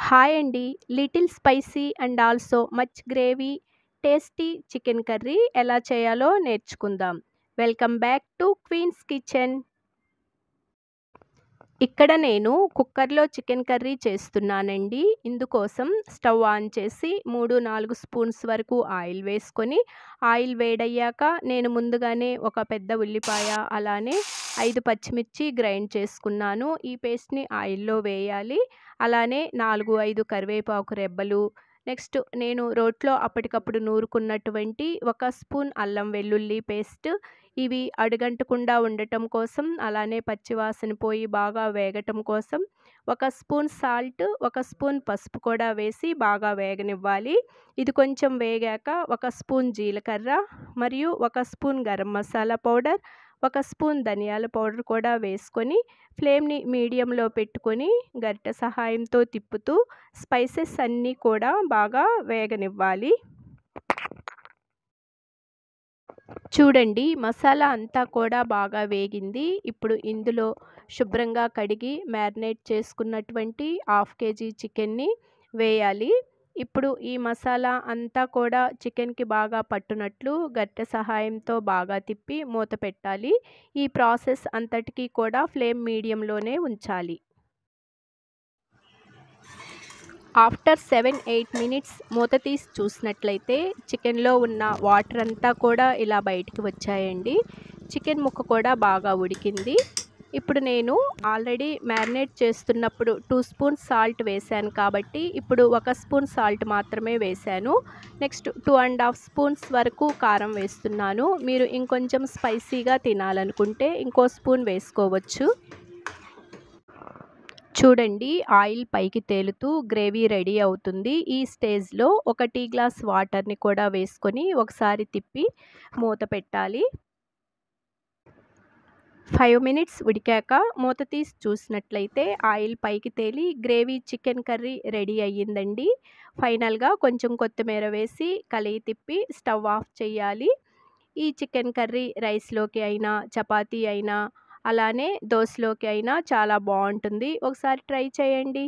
Hi అండి. Little spicy and also much gravy tasty chicken curry ఎలా చేయాలో నేర్చుకుందాం. Welcome back to queens kitchen. ఇక్కడ నేను కుక్కర్లో చికెన్ కర్రీ చేస్తున్నానండి. ఇందుకోసం స్టవ్ ఆన్ చేసి 3-4 స్పూన్స్ వరకు ఆయిల్ వేసుకొని, ఆయిల్ వేడయ్యాక నేను ముందుగానే ఒక పెద్ద ఉల్లిపాయ, అలానే 5 పచ్చిమిర్చి గ్రైండ్ చేసుకున్నాను. ఈ పేస్ట్‌ని ఆయిల్‌లో వేయాలి. అలానే 4, 5 కరివేపాకు రెబ్బలు, నెక్స్ట్ నేను రోట్లో అప్పటికప్పుడు నూరుకున్నటువంటి 1 స్పూన్ అల్లం వెల్లుల్లి పేస్ట్, ఇవి అడుగంటకుండా ఉండటం కోసం, అలానే పచ్చివాసన పోయి బాగా వేగటం కోసం 1 స్పూన్ సాల్ట్, 1 స్పూన్ పసుపు కూడా వేసి బాగా వేగనివ్వాలి. ఇది కొంచెం వేగాక 1 స్పూన్ జీలకర్ర మరియు 1 spoon garam masala powder, 1 spoon ధనియాల పౌడర్ కూడా వేసుకొని ఫ్లేమ్‌ని మీడియంలో పెట్టుకొని గరిటె సహాయంతో తిప్పుతూ స్పైసెస్ అన్నీ కూడా బాగా వేగనివ్వాలి. చూడండి, మసాలా అంతా కూడా బాగా వేగింది. ఇప్పుడు ఇందులో శుభ్రంగా కడిగి మ్యారినేట్ చేసుకున్నటువంటి 1/2 కేజీ చికెన్‌ని వేయాలి. ఇప్పుడు ఈ మసాలా అంతా కూడా చికెన్‌కి బాగా పట్టునట్లు గరిటె సహాయంతో బాగా తిప్పి మూత పెట్టాలి. ఈ ప్రాసెస్ అంతటికీ కూడా ఫ్లేమ్ మీడియంలోనే ఉంచాలి. ఆఫ్టర్ 7-8 మినిట్స్ మూత తీసి చూసినట్లయితే చికెన్‌లో ఉన్న వాటర్ అంతా కూడా ఇలా బయటికి వచ్చాయండి. చికెన్ ముక్క కూడా బాగా ఉడికింది. ఇప్పుడు నేను ఆల్రెడీ మ్యారినేట్ చేస్తున్నప్పుడు 2 స్పూన్స్ సాల్ట్ వేశాను కాబట్టి ఇప్పుడు 1 స్పూన్ సాల్ట్ మాత్రమే వేశాను. నెక్స్ట్ 2½ స్పూన్స్ వరకు కారం వేస్తున్నాను. మీరు ఇంకొంచెం స్పైసీగా తినాలనుకుంటే ఇంకో స్పూన్ వేసుకోవచ్చు. చూడండి, ఆయిల్ పైకి తేలుతూ గ్రేవీ రెడీ అవుతుంది. ఈ స్టేజ్‌లో 1 టీ గ్లాస్ వాటర్‌ని కూడా వేసుకొని ఒకసారి తిప్పి మూత పెట్టాలి. 5 మినిట్స్ ఉడికాక మూత తీసి చూసినట్లయితే ఆయిల్ పైకి తేలి గ్రేవీ చికెన్ కర్రీ రెడీ అయ్యిందండి. ఫైనల్‌గా కొంచెం కొత్తిమీర వేసి కలయి తిప్పి స్టవ్ ఆఫ్ చేయాలి. ఈ చికెన్ కర్రీ రైస్‌లోకి అయినా, చపాతీ అయినా, అలానే దోసలోకి అయినా చాలా బావుంటుంది. ఒకసారి ట్రై చేయండి.